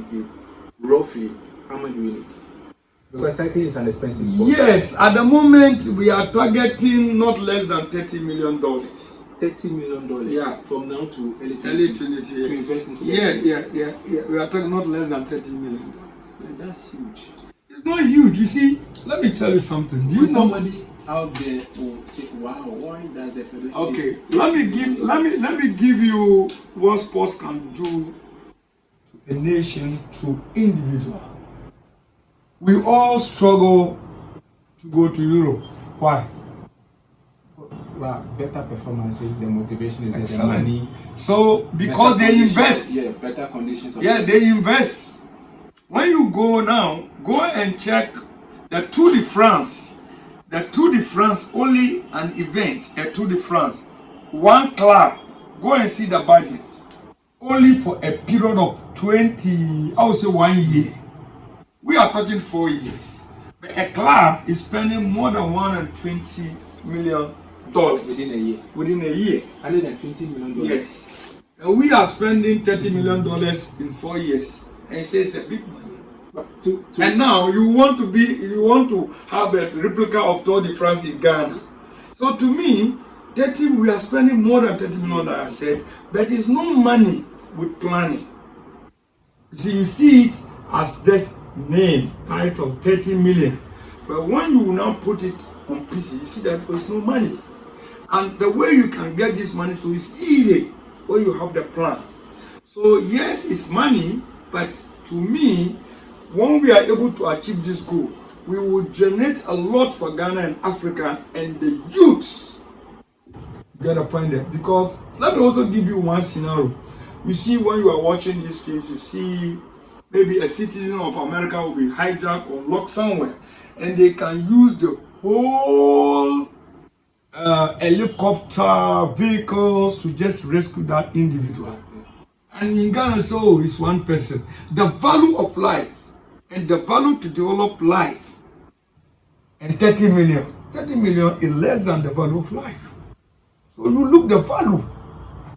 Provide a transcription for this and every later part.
2028, roughly, how much do we need? Because cycling is an expensive sport. Yes, at the moment we are targeting not less than $30 million. $30 million. Yeah. From now to early 20 to invest into yeah. We are talking not less than $30 million. Yeah, that's huge. It's not huge. You see, let me tell you something. Do you know somebody out there will say, "Wow, why does the federation?" Okay, let me give you what sports can do to a nation through individual. We all struggle to go to Europe. Why? Well, better performances, the motivation is excellent. The money. So because they invest. Yeah, better conditions. Yeah, they invest. When you go now, go and check the Tour de France. The Tour de France, only an event, a Tour de France. One club, go and see the budget. Only for a period of 20, I would say 1 year. We are talking 4 years. But a club is spending more than $120 million. Within a year. Within a year. $120 million. Yes. And we are spending $30 million in 4 years. And it says it's a big money. And now you want to have a replica of Tour de France in Ghana. So to me, we are spending more than $30 million, I said, but there's no money with planning. You see it as just name, title, 30 million. But when you now put it on PC, you see that there's no money. And the way you can get this money, so it's easy when you have the plan. So yes, it's money, but to me, when we are able to achieve this goal, we will generate a lot for Ghana and Africa and the youths. You get a point there? Because let me also give you one scenario. You see, when you are watching these films, you see maybe a citizen of America will be hijacked or locked somewhere, and they can use the whole helicopter vehicles to just rescue that individual. And in Ghana, so it's one person. The value of life and the value to develop life, and 30 million. 30 million is less than the value of life. So you look the value.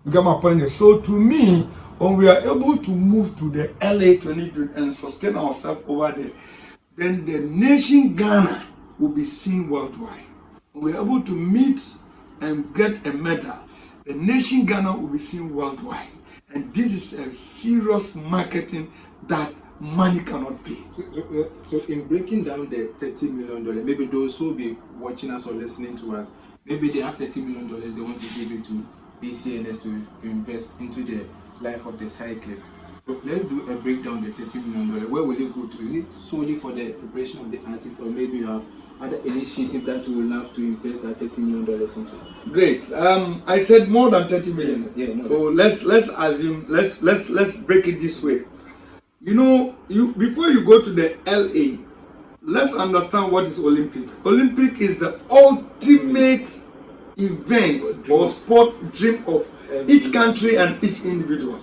You get my point there. So to me, when we are able to move to the LA 2020 and sustain ourselves over there, then the nation Ghana will be seen worldwide. When we are able to meet and get a medal, the nation Ghana will be seen worldwide. And this is a serious marketing that money cannot pay. So in breaking down the $30 million, maybe those who will be watching us or listening to us, maybe they have $30 million they want to give it to ACNS to invest into the life of the cyclist. So let's do a breakdown of the $30 million. Where will it go to? Is it solely for the preparation of the athlete, or maybe you have other initiatives that you will have to invest that $30 million into? Great. I said more than 30 million. Yeah, no, so let's assume let's break it this way. You know, before you go to the LA, let's understand what is Olympic. Olympic is the ultimate event or sport dream of each country and each individual.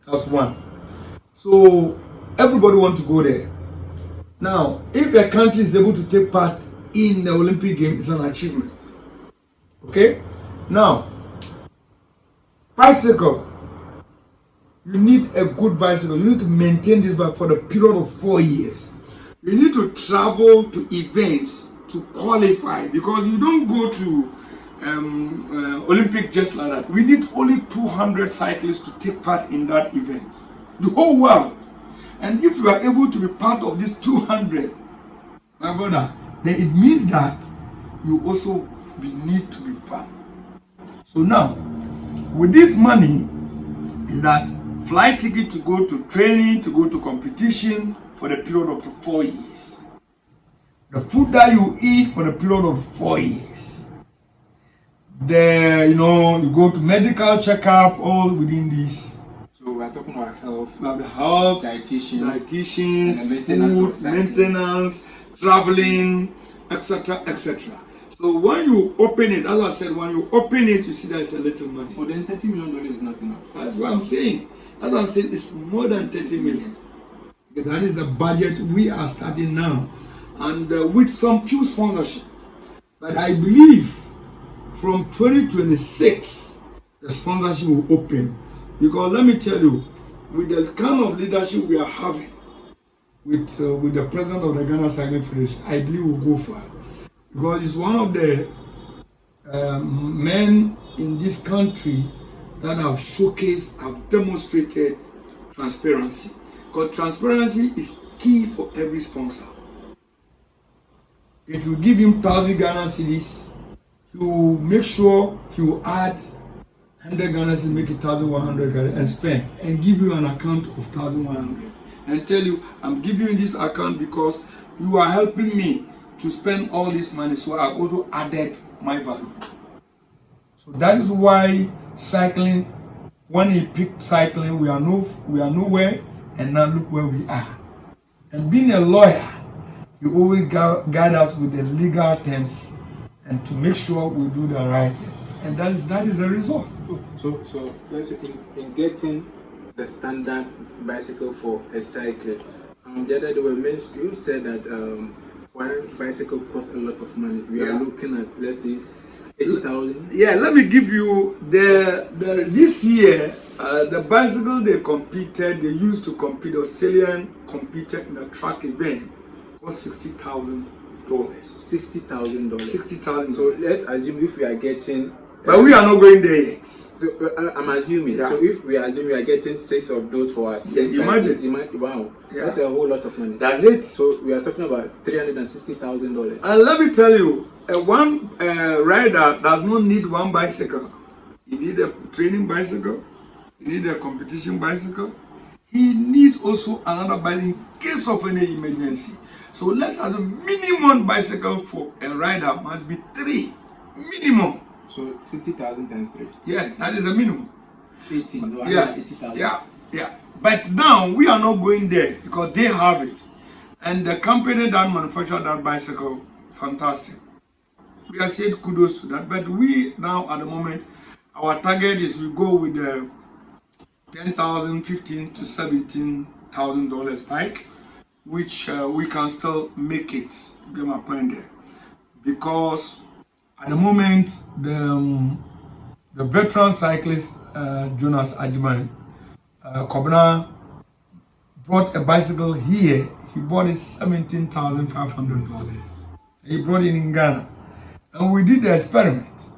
That's one. So everybody wants to go there. Now, if a country is able to take part in the Olympic Games, it's an achievement. Okay? Now, bicycle. You need a good bicycle. You need to maintain this bike for the period of 4 years. You need to travel to events to qualify, because you don't go to Olympic just like that. We need only 200 cyclists to take part in that event. The whole world. And if you are able to be part of this 200, my brother, then it means that you also need to be fun. So now, with this money, is that flight ticket to go to training, to go to competition for the period of 4 years. The food that you eat for the period of 4 years. You go to medical checkup, all within this. So we're talking about health. We have the health, dietitians, food, maintenance, traveling, etc., etc. So when you open it, as I said, when you open it, you see that it's a little money. Oh, then $30 million is not enough. That's what I'm saying. That's what I'm saying. It's more than 30 million. That is the budget we are starting now, and with some few sponsorship. But I believe from 2026, the sponsorship will open. Because let me tell you, with the kind of leadership we are having with the president of the Ghana Cycling Federation, I believe we'll go far, because it's one of the men in this country that have showcased, have demonstrated transparency. Because transparency is key for every sponsor. If you give him 1,000 Ghana cedis, he will make sure he will add 100 Ghana cedis, make it 1,100 Ghana and spend, and give you an account of 1,100 and tell you, I'm giving you this account because you are helping me to spend all this money, so I've also added my value. So that is why cycling, when he picked cycling, we are nowhere, and now look where we are. And being a lawyer, you always guide us with the legal terms and to make sure we do the right thing. And that is the result. So let's say in getting the standard bicycle for a cyclist, the other day you said that one bicycle costs a lot of money. We are looking at, let's say, 80,000. Yeah, let me give you this year the bicycle they used to compete. Australian competed in a track event cost $60,000. $60,000. $60,000. So let's assume if we are getting. But we are not going there yet. So I'm assuming. Yeah. So if we assume we are getting 6 of those for us. Yes, imagine. Wow. Yeah. That's a whole lot of money. That's it. So we are talking about $360,000. And let me tell you, one rider does not need one bicycle. He needs a training bicycle. He needs a competition bicycle. He needs also another bicycle in case of any emergency. So let's have a minimum bicycle for a rider must be 3 minimum. So 60,000 times 3. Yeah, that is a minimum. 18. No, Yeah, 80,000. yeah. But now we are not going there because they have it, and the company that manufactured that bicycle, fantastic. We are saying kudos to that. But we now at the moment, our target is we go with the $10,000, $15,000 to $17,000 bike, which we can still make it. You get my point there, because at the moment the veteran cyclist Jonas Ajimai Kobna brought a bicycle here. He bought it $17,500. He brought it in Ghana, and we did the experiment.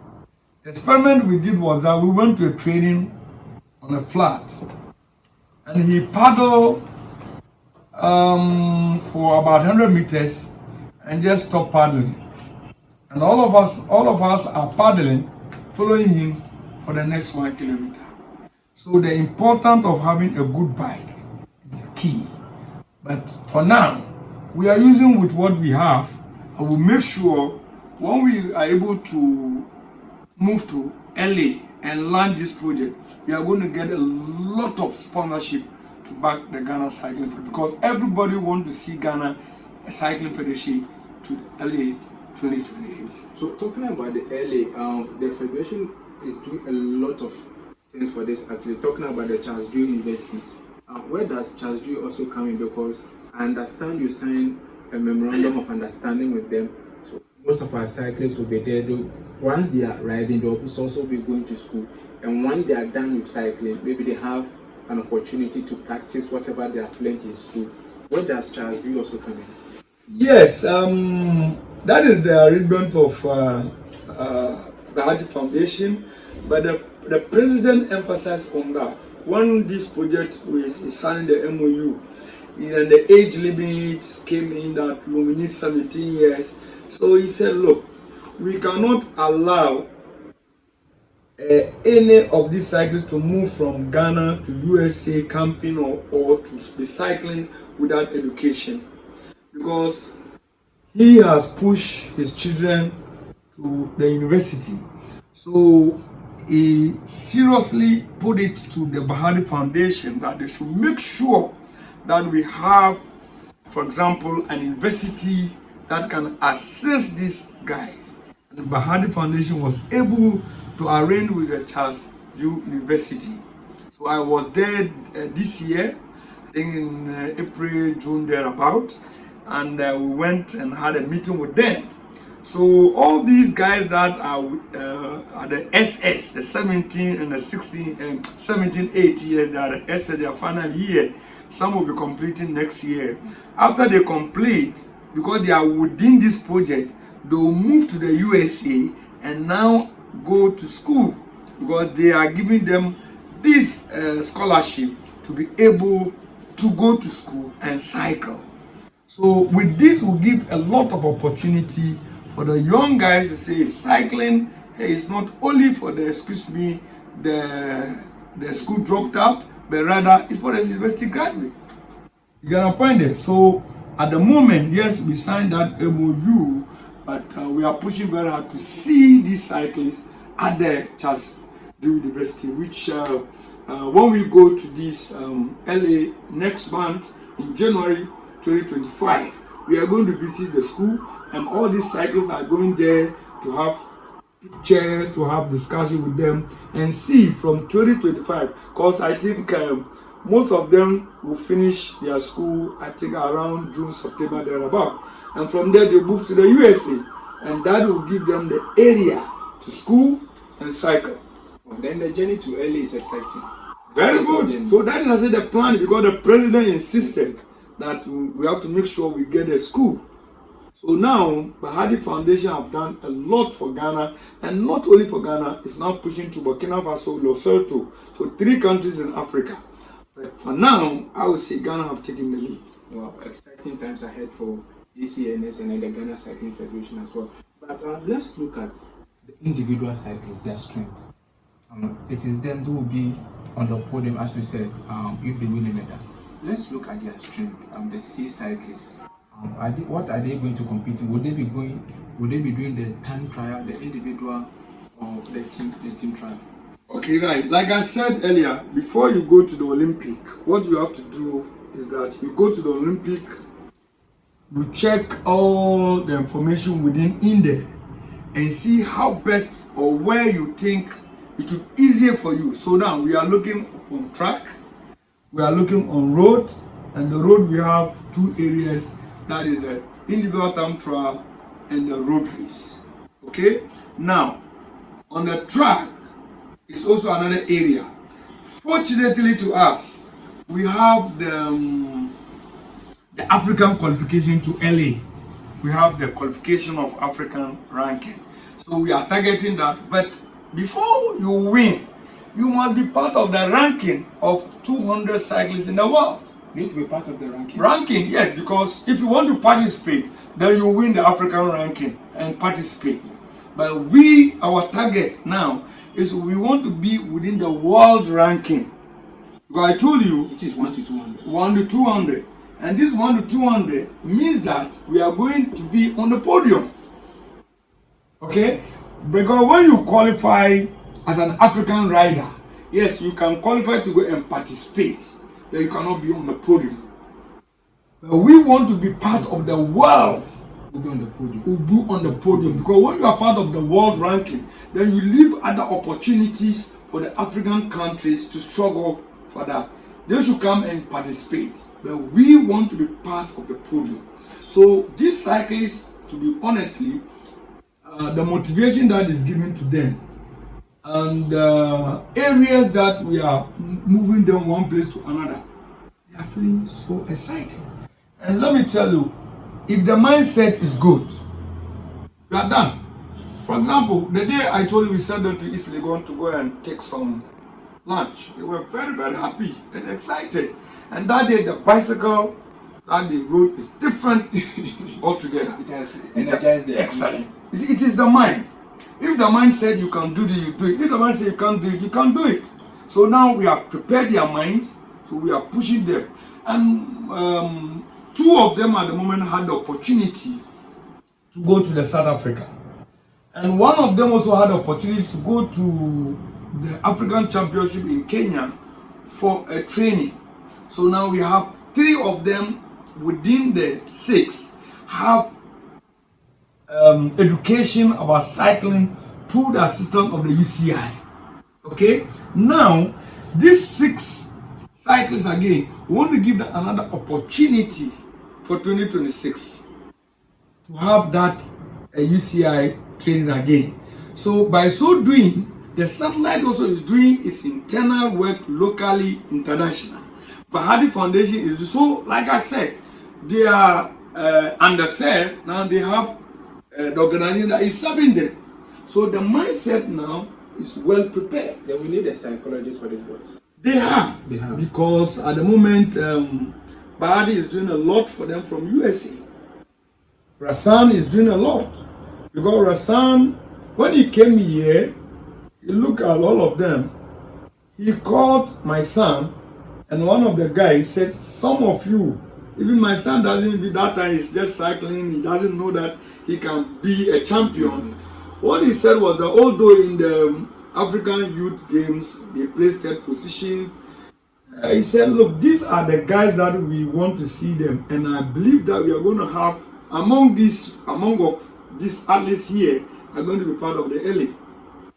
The experiment we did was that we went to a training on a flat, and he paddled for about 100 meters and just stopped paddling. And all of us are paddling, following him for the next 1 kilometer. So the importance of having a good bike is key. But for now, we are using with what we have, and we'll make sure when we are able to move to LA and launch this project, we are going to get a lot of sponsorship to back the Ghana Cycling Federation, because everybody wants to see Ghana a cycling federation to LA 2028. So talking about the LA, the federation is doing a lot of things for this athlete. Talking about the Charles Drew University, where does Charles Drew also come in? Because I understand you signed a memorandum of understanding with them. So most of our cyclists will be there. Once they are riding, they'll also be going to school. And when they are done with cycling, maybe they have an opportunity to practice whatever they have learned in school. Where does Charles Drew also come in? Yes, that is the arrangement of the Hardy Foundation, but the president emphasized on that. When this project was signed the MOU, and the age limit came in that we need 17 years. So he said, look, we cannot allow any of these cyclists to move from Ghana to USA camping or to be cycling without education, because he has pushed his children to the university. So he seriously put it to the Bahari Foundation that they should make sure that we have, for example, an university that can assist these guys. And the Bahari Foundation was able to arrange with the Charles Drew University. So I was there this year, I think in April, June, thereabout, and we went and had a meeting with them. So all these guys that are the SS, the 17 and the 16 and 17, 8 years, that are the SS, their final year, some will be completing next year. After they complete, because they are within this project, they will move to the USA and now go to school, because they are giving them this scholarship to be able to go to school and cycle. So with this, will give a lot of opportunity for the young guys to say cycling, hey, it's not only for the the school dropped out, but rather it's for the university graduates. You get a point there. So at the moment, yes, we signed that MOU, but we are pushing very hard to see these cyclists at the Charles University, which when we go to this LA next month in January 2025, we are going to visit the school, and all these cyclists are going there to have pictures, to have discussion with them, and see from 2025, because I think most of them will finish their school, I think around June, September, thereabout. And from there, they move to the USA, and that will give them the area to school and cycle. And then the journey to LA is exciting. Very good. So that is, I said, the plan, because the president insisted that we have to make sure we get a school. So now, Bahadi Foundation have done a lot for Ghana, and not only for Ghana, it's now pushing to Burkina Faso, Lesotho, so 3 countries in Africa. But for now, I would say Ghana have taken the lead. Wow, exciting times ahead for ACNS and the Ghana Cycling Federation as well. But let's look at the individual cyclists, their strength. It is them who will be on the podium, as we said, if they win a medal. Let's look at their strength. The C cyclists. What are they going to compete in? Would they be doing the time trial, the individual, or the team trial? Okay, right. Like I said earlier, before you go to the Olympic, what you have to do is that you go to the Olympic, you check all the information within in there, and see how best or where you think it will be easier for you. So now we are looking on track, we are looking on road, and the road we have 2 areas, that is the individual time trial and the road race. Okay, now on the track is also another area. Fortunately to us, we have the African qualification to LA. We have the qualification of African ranking. So we are targeting that. But before you win, you must be part of the ranking of 200 cyclists in the world. You need to be part of the ranking. Ranking, yes, because if you want to participate, then you win the African ranking and participate. But our target now is we want to be within the world ranking. Because I told you, which is 1 to 200. 1 to 200. And this 1 to 200 means that we are going to be on the podium. Okay? Because when you qualify as an African rider, yes, you can qualify to go and participate, but you cannot be on the podium. But we want to be part of the world. We'll be on the podium. We'll be on the podium, because when you are part of the world ranking, then you leave other opportunities for the African countries to struggle for that. They should come and participate, but we want to be part of the podium. So these cyclists, to be honestly, the motivation that is given to them and the areas that we are moving them one place to another, they are feeling so excited. And let me tell you, if the mindset is good, you are done. For example, the day I told you we sent them to East Legon to go and take some lunch, they were very, very happy and excited. And that day, the bicycle that they rode is different altogether. It has energized them. Excellent. It is the mind. If the mind said you can do this, you do it. If the mind said you can't do it, you can't do it. So now we have prepared their mind, so we are pushing them. And 2 of them at the moment had the opportunity to go to the South Africa. And one of them also had the opportunity to go to the African Championship in Kenya for a training. So now we have 3 of them within the 6 have education about cycling through the assistance of the UCI. Okay, now these 6 cyclists again want to give them another opportunity for 2026 to have that a UCI training again. So by so doing, the satellite also is doing its internal work locally, international. But Hardy Foundation is so, like I said, they are underserved. Now they have the organization that is serving them. So the mindset now is well prepared. Then we need a psychologist for these boys. They have. Because at the moment, Bahadi is doing a lot for them from USA. Rasan is doing a lot. Because Rasan, when he came here, he looked at all of them. He called my son, and one of the guys said, some of you, even my son doesn't even, that time he's just cycling, he doesn't know that he can be a champion. What he said was that although in the African Youth Games, they placed third position, he said, look, these are the guys that we want to see them, and I believe that we are going to have, among these athletes here, are going to be part of the LA.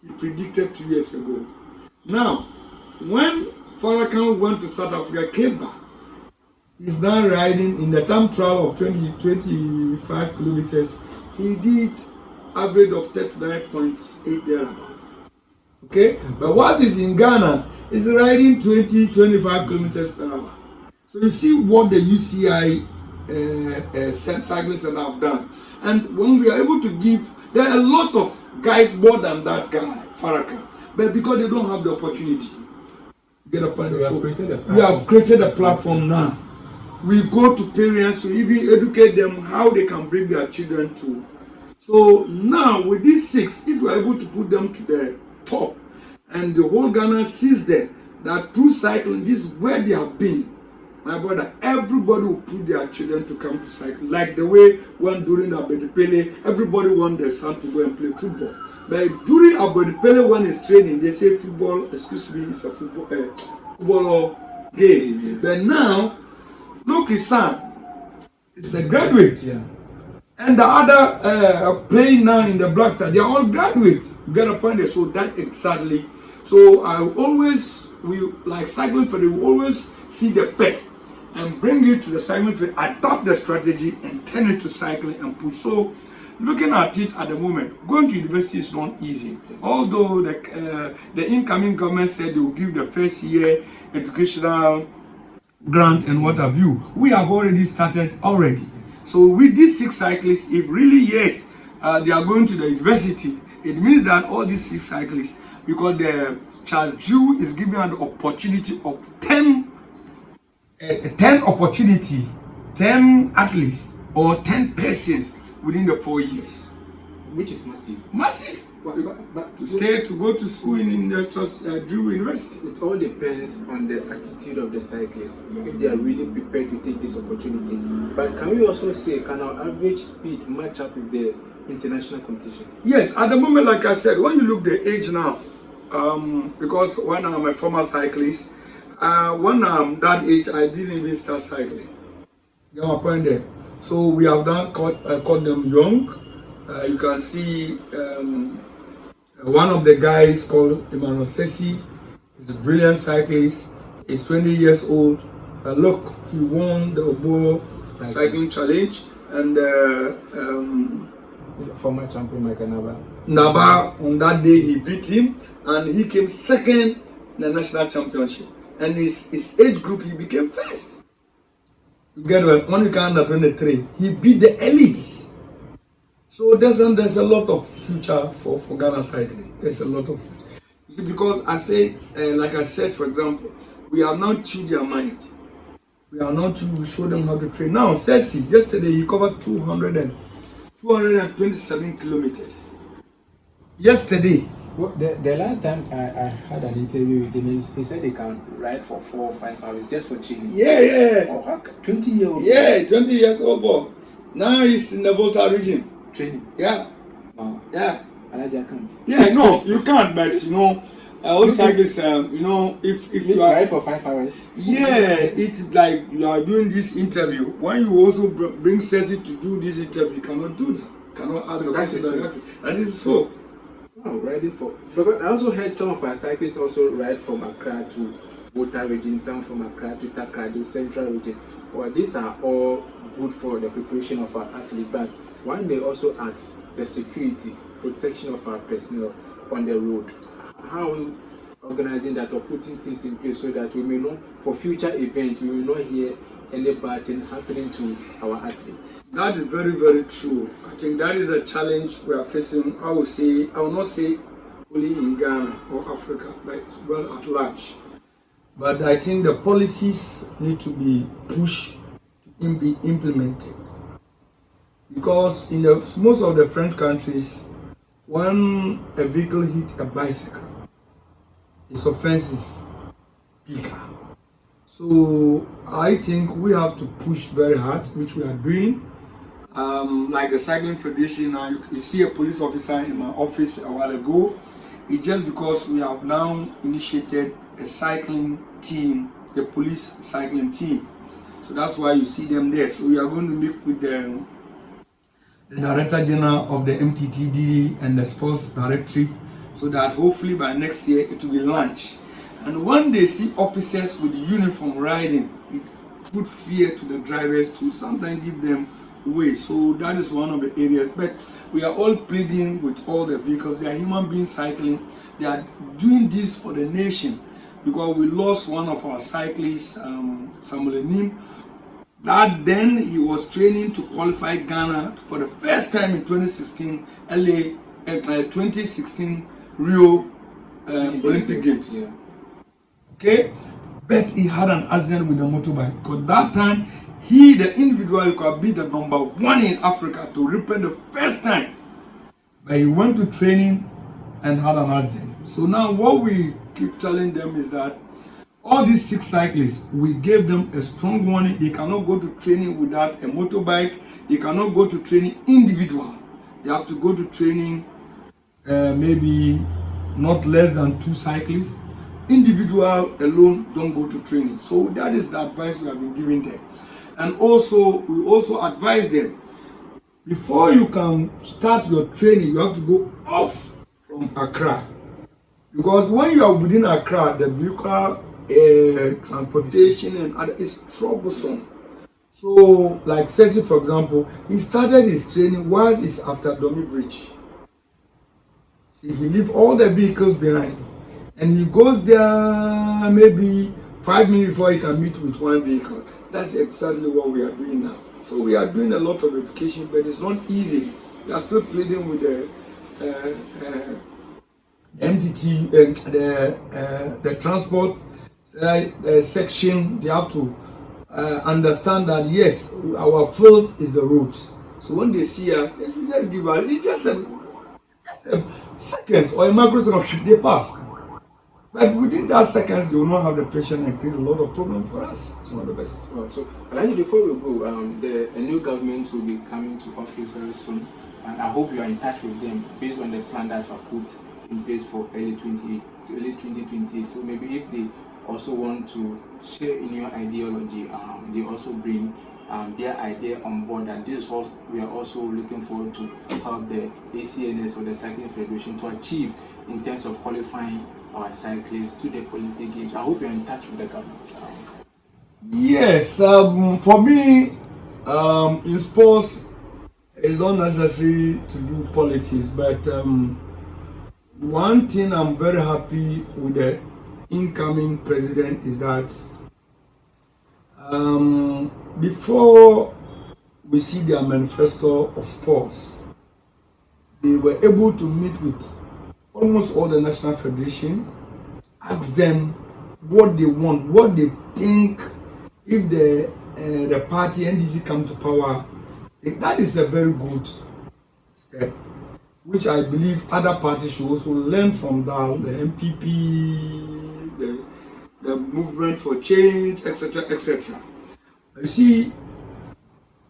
He predicted 2 years ago. Now, when Farrakhan went to South Africa, came back, he's now riding in the time trial of 25 kilometers. He did average of 39.8 thereabout. Okay? But once he's in Ghana, he's riding 25 kilometers per hour. So you see what the UCI cycling center have done. And when we are able to give, there are a lot of guys more than that guy, Farrakhan. But because they don't have the opportunity, get a point. We have created a platform now. We go to parents to even educate them how they can bring their children to. So now with these 6, if we are able to put them to the top, and the whole Ghana sees them, that through cycling, this is where they have been. My brother, everybody will put their children to come to cycle. Like the way when during Abedipele, everybody want their son to go and play football. But during Abedipele, when it's training, they say football, excuse me, it's a football game. But now, look, his son is a graduate. Yeah. And the other playing now in the Black Star, they are all graduates. You get a point there. So that exactly. So we like cycling for, we always see the best and bring it to the cycling field, adopt the strategy and turn it to cycling and push. So looking at it at the moment, going to university is not easy. Although the incoming government said they will give the first year educational grant and what have you, we have already started already. So with these 6 cyclists, if really yes, they are going to the university, it means that all these 6 cyclists, because the Charles Jew is giving an opportunity of 10 athletes or 10 persons within the 4 years, which is massive. Massive. But to go to school in the Drew University. It all depends on the attitude of the cyclists, if they are really prepared to take this opportunity. But can we also say, can our average speed match up with the international competition? Yes, at the moment, like I said, when you look the age now, because when I'm a former cyclist, when I'm that age, I didn't even start cycling. You get my point there. So we have done caught them young. You can see one of the guys called Emmanuel Sessi. He's a brilliant cyclist. He's 20 years old. Look, he won the Obo cycling challenge, and former champion Michael Naba on that day he beat him, and he came second in the national championship. And his age group, he became first. You get when you can under 23, he beat the elites. So there's a lot of future for Ghana cycling. There's a lot of, you see, because I say, like I said, for example, we have not tuned their mind. We show them how to train. Now, Ceci, yesterday he covered 227 kilometers. Yesterday. Well, the last time I had an interview with him, he said he can ride for 4 or 5 hours just for training. Yeah. Oh, 20 years old. Yeah, 20 years old boy. Now he's in the Volta region. Training. Yeah. Wow. Yeah. I can't. Yeah, no, you can't, but all cyclists, if you ride for 5 hours. Yeah, it's like you are doing this interview. When you also bring Ceci to do this interview, you cannot do that. Cannot ask that is so. Oh, riding for. Because I also heard some of our cyclists also ride from Accra to Volta region, some from Accra to Takrady, Central region. Well, these are all good for the preparation of our athlete, but one may also ask the security, protection of our personnel on the road. How are we organizing that or putting things in place so that we may not, for future events, we will not hear any bad thing happening to our athletes? That is very, very true. I think that is a challenge we are facing. I will not say only in Ghana or Africa, but well at large. But I think the policies need to be pushed to be implemented. Because in most of the French countries, when a vehicle hits a bicycle, its offense is bigger. So I think we have to push very hard, which we are doing. Like the Cycling Federation, you see a police officer in my office a while ago. It's just because we have now initiated a cycling team, the police cycling team. So that's why you see them there. So we are going to meet with the Director General of the MTTD and the Sports Directorate, so that hopefully by next year it will be launched. And when they see officers with uniform riding, it put fear to the drivers to sometimes give them way. So that is one of the areas. But we are all pleading with all the vehicles. They are human beings cycling. They are doing this for the nation, because we lost one of our cyclists, Samuel Nim. That then he was training to qualify Ghana for the first time in 2016 2016 Rio Olympic Games. Yeah. Okay, but he had an accident with a motorbike, because that time he, the individual, could be the number one in Africa to represent the first time. But he went to training and had an accident. So now what we keep telling them is that all these 6 cyclists, we gave them a strong warning. They cannot go to training without a motorbike. They cannot go to training individual. They have to go to training maybe not less than 2 cyclists. Individual alone don't go to training. So that is the advice we have been giving them. And also, we also advise them, before you can start your training, you have to go off from Accra. Because when you are within Accra, the vehicle transportation and other is troublesome. So, like Ceci, for example, he started his training while he's after Domi Bridge. See, he leaves all the vehicles behind, and he goes there maybe 5 minutes before he can meet with one vehicle. That's exactly what we are doing now. So we are doing a lot of education, but it's not easy. We are still pleading with the MTT, the transport section. They have to understand that yes, our field is the roads. So when they see us, they just give us, it's just a seconds or a microsecond, they pass. But within that seconds, they will not have the patience and create a lot of problems for us. It's not the best. Well, so, before we go, a new government will be coming to office very soon, and I hope you are in touch with them based on the plan that you have put in place for early 2028. So maybe if they also want to share in your ideology, they also bring their idea on board, and this is what we are also looking forward to help the ACNS or the Cycling Federation to achieve in terms of qualifying our cyclists to the Olympic Games. I hope you're in touch with the government. Yes, for me, in sports, it's not necessary to do politics, but one thing I'm very happy with the incoming president is that before we see their manifesto of sports, they were able to meet with almost all the national federation, ask them what they want, what they think if the party NDC come to power. That is a very good step, which I believe other parties should also learn from that, the MPP, the movement for change, etc., etc. You see,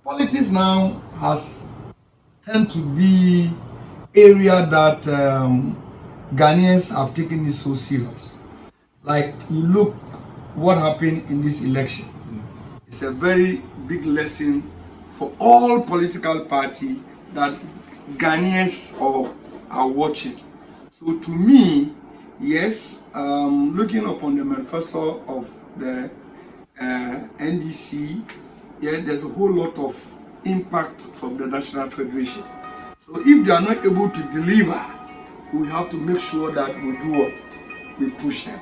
politics now has tend to be area that Ghanaians have taken this so serious. Like, you look what happened in this election. It's a very big lesson for all political parties that Ghanaians are watching. So to me, yes, looking upon the manifesto of the NDC, yeah, there's a whole lot of impact from the National Federation. So if they are not able to deliver, we have to make sure that we do what? We push them.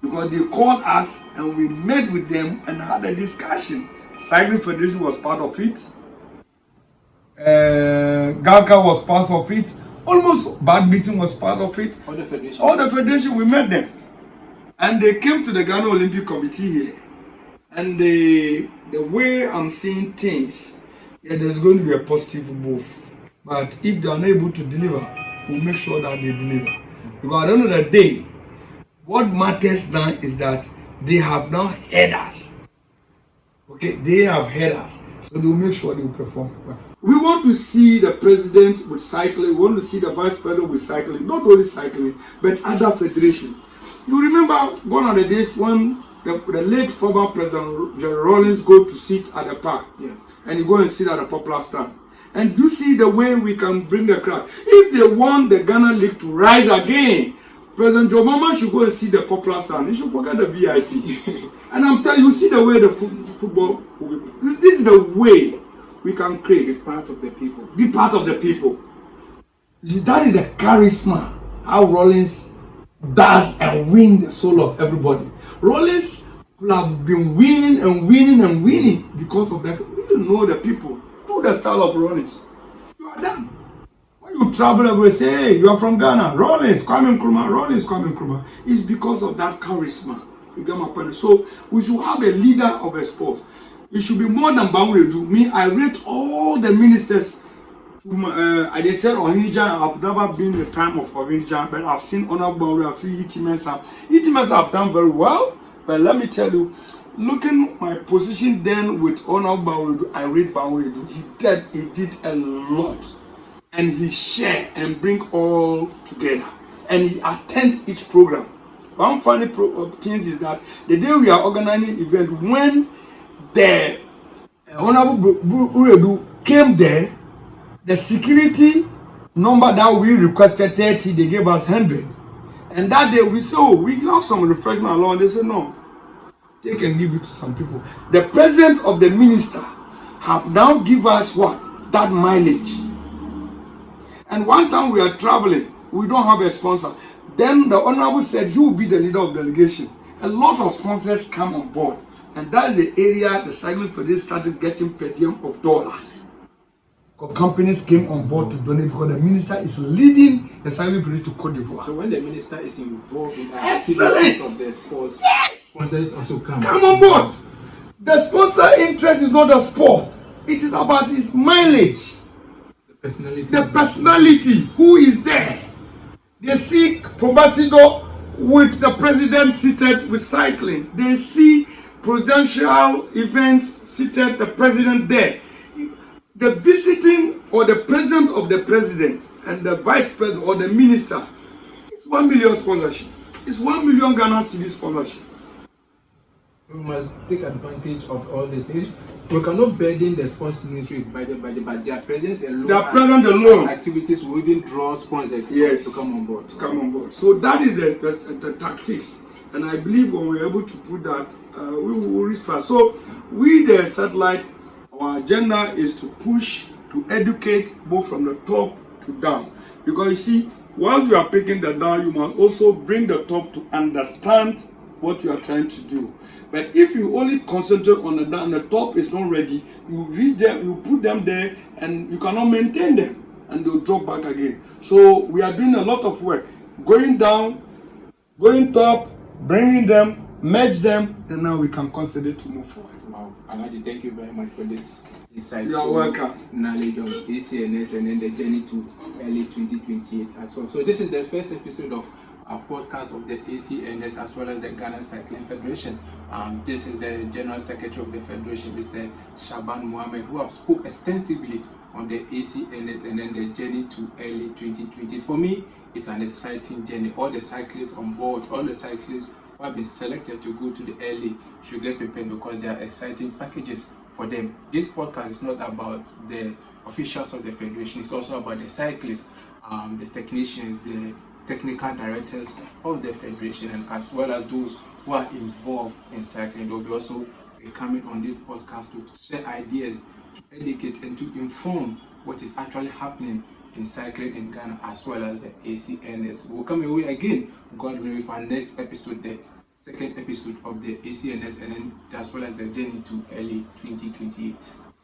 Because they called us and we met with them and had a discussion. Cycling Federation was part of it. Galka was part of it. Almost Badminton was part of it. All the federation, we met them. And they came to the Ghana Olympic Committee here. And the way I'm seeing things, yeah, there's going to be a positive move. But if they are not able to deliver, we'll make sure that they deliver. Because at the end of the day, what matters now is that they have now heard us. Okay, they have heard us. So they will make sure they will perform. We want to see the president with cycling. We want to see the vice president with cycling. Not only cycling, but other federations. You remember gone are the days when the late former President Jerry Rawlings go to sit at the park. Yeah. And you go and sit at a popular stand. And you see the way we can bring the crowd. If they want the Ghana League to rise again, President Joe Mama should go and see the popular stand. He should forget the VIP. And I'm telling you, see the way the football will be. This is the way we can create. Be part of the people. Be part of the people. That is the charisma. How Rawlings does and win the soul of everybody. Rawlings could have been winning and winning and winning because of that. We don't know the people. Do the style of Rawlings. You are done. When you travel everywhere, say, hey, you are from Ghana. Rawlings, Kwame Nkrumah. Rawlings, Kwame Nkrumah. It's because of that charisma. You get my point. So we should have a leader of a sport. It should be more than Bangladesh. Me, I rate all the ministers. I said Ohinja, I've never been in the time of Ohinja, but I've seen Honorable Bangladesh, I've seen Itimensa. Itimensa have done very well, but let me tell you, looking my position then with Honorable Bangladesh, I rate Bangladesh. He did a lot, and he share and bring all together, and he attend each program. One funny thing is that the day we are organizing event, when the Honorable Uredu came there, the security number that we requested 30, they gave us 100. And that day we said, oh, we have some refreshment along. They said, no, they can give it to some people. The president of the minister have now give us what? That mileage. And one time we are traveling, we don't have a sponsor. Then the honorable said he will be the leader of delegation. A lot of sponsors come on board. And that is the area the cycling federation started getting per diem of $1. Companies came on board to donate because the minister is leading the cycling federation to Cote d'Ivoire. So when the minister is involved in excellent of the sports, yes, sponsors also come on board. The sponsor interest is not the sport. It is about his mileage. The personality. Who is there? They see Probasido with the president seated with cycling. They see presidential events seated, the president there. The visiting or the presence of the president and the vice president or the minister is 1 million sponsorship. It's 1 million Ghana cedi sponsorship. So we must take advantage of all these things. We cannot burden the sports ministry with budget, but their presence alone, activities will even draw sponsors to come on board. So that is the tactics. And I believe when we're able to put that, we will reach fast. So we, the satellite, our agenda is to push, to educate both from the top to down. Because you see, once you are picking the down, you must also bring the top to understand what you are trying to do. But if you only concentrate on the down, the top is not ready, you read them, you put them there, and you cannot maintain them, and they'll drop back again. So we are doing a lot of work, going down, going top, bringing them, merge them, and now we can concentrate to move forward. Wow, Alhaji, thank you very much for this insightful You're welcome. Knowledge of ACNS and then the journey to early 2028 as well. So this is the first episode of our podcast of the ACNS as well as the Ghana Cycling Federation. This is the General Secretary of the Federation, Mr. Shaban Mohammed, who have spoke extensively on the ACNS and then the journey to early 2020. For me, it's an exciting journey. All the cyclists on board, all the cyclists who have been selected to go to the early should get prepared because there are exciting packages for them. This podcast is not about the officials of the federation, it's also about the cyclists, the technicians, the technical directors of the federation, and as well as those who are involved in cycling. There will be also coming on this podcast to share ideas, to educate, and to inform what is actually happening in cycling in Ghana as well as the ACNS. We'll come away again, God willing, with our next episode, the second episode of the ACNS, and then as well as the journey to early 2028.